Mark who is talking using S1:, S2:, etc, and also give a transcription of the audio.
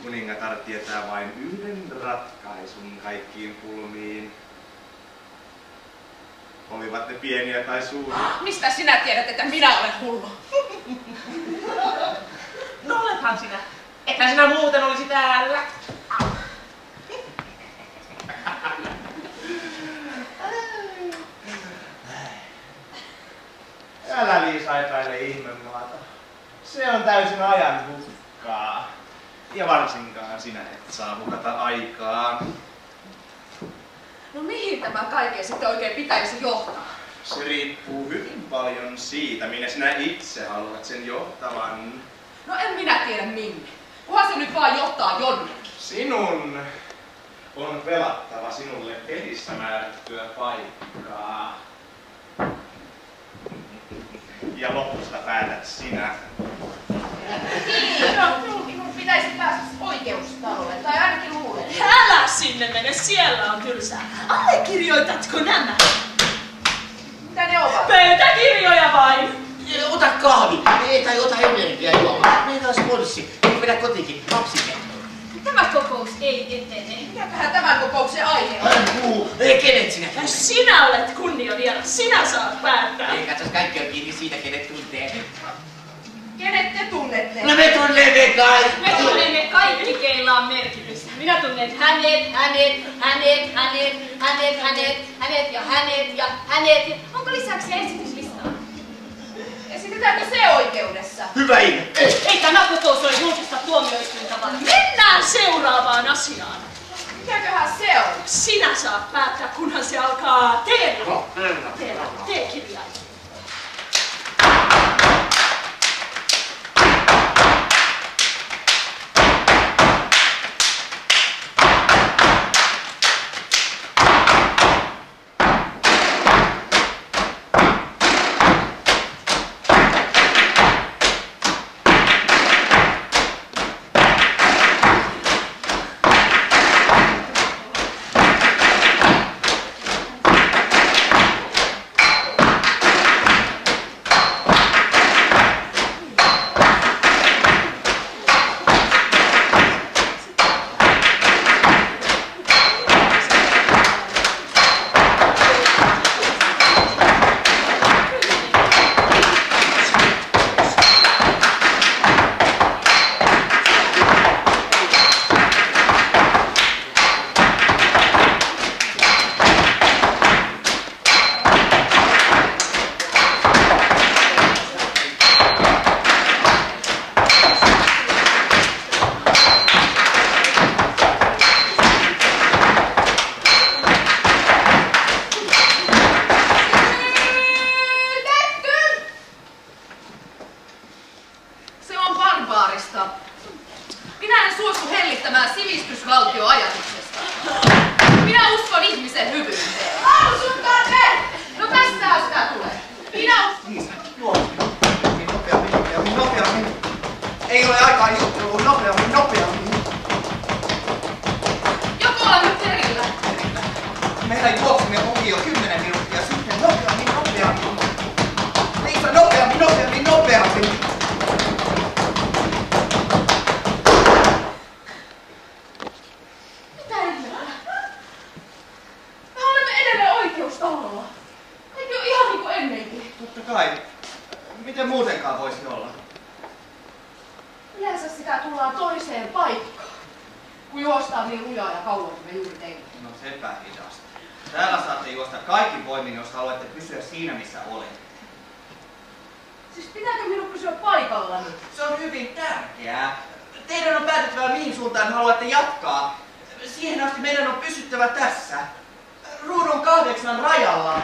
S1: Kuningatar tietää vain yhden ratkaisun kaikkiin pulmiin. Olivat ne pieniä tai suuria.
S2: Mistä sinä tiedät, että minä olen hullu?
S3: No olethan sinä. Ethän sinä muuten olisi täällä.
S1: Älä Liisa epäile ihmemaata. Se on täysin ajan hukkaa. Ja varsinkaan sinä et saa hukata aikaa.
S2: No mihin tämä kaiken sitten oikein pitäisi johtaa?
S1: Se riippuu hyvin paljon siitä, minne sinä itse haluat sen johtavan.
S2: No en minä tiedä minne. Kunhan se nyt vaan johtaa jonnekin.
S1: Sinun on pelattava sinulle pelissä määrättyä paikkaa. Ja lopusta päätät sinä.
S2: Minun pitäisi päästä oikeustalolle, tai ainakin luulen.
S3: Älä sinne mene, siellä on tylsää. Allekirjoitatko nämä?
S2: Mitä ne ovat?
S3: Pöytäkirjoja vain.
S4: Ota kahvi, tai ota energiajuomaa. Meillä on sponssi. Eikö mennä kotiinkin? Lapsi kertoo.
S3: Tämä kokous ei etene.
S2: Mikäköhän tämän kokouksen aihe on?
S4: Hän puhuu. Kenet sinä?
S3: Sinä olet kunniavieras. Sinä saat päättää.
S4: Ei katsos, kaikki on kiinni siitä, kenet tuntee.
S2: Kenet te tunnette?
S4: No me tunnemme kai.
S3: Me tunnemme kaikki, keillä on merkitystä. Minä tunnen hänet ja hänet. Onko lisäksi esityslistaa?
S2: Esitetäänkö se oikeudessa?
S4: Hyvä ihme.
S3: Ei tämä kokous ole julkista tuomioistuinta, vaan mennään seuraavaan asiaan.
S2: Mikäköhän se on?
S3: Sinä saat päättää, kunhan se alkaa tehdä. Tee kirjain.
S2: Minä en suostu hellittämään sivistysvaltioajatuksesta. Minä uskon ihmisen hyvyyteen. Lausuntanne! No tästähän sitä tulee. Minä uskon...
S5: Liisa, nopeammin. Ei ole aikaa jutteluun, nopeammin.
S2: Joko olla nyt perillä?
S5: Mehän juoksimme ohi jo 10 minuuttia sitten. Nopeammin. Liisa, nopeammin.
S2: Mitä ihmettä? Me olemme edelleen oikeustalolla. Eikö ihan niin kuin ennenkin?
S5: Totta kai. Miten muutenkaan voisi olla?
S2: Yleensä sitä tullaan toiseen paikkaan, kun juostaan niin lujaa ja kauan kuin me juuri teimme.
S5: No sepä hidasta. Täällä saatte juosta kaikki voimin, jos haluatte pysyä siinä, missä olette.
S2: Siis pitääkö minun pysyä paikallani?
S5: Se on hyvin tärkeää. Teidän on päätettävä, mihin suuntaan haluatte jatkaa. Siihen asti meidän on pysyttävä tässä. Ruudun 8 rajalla.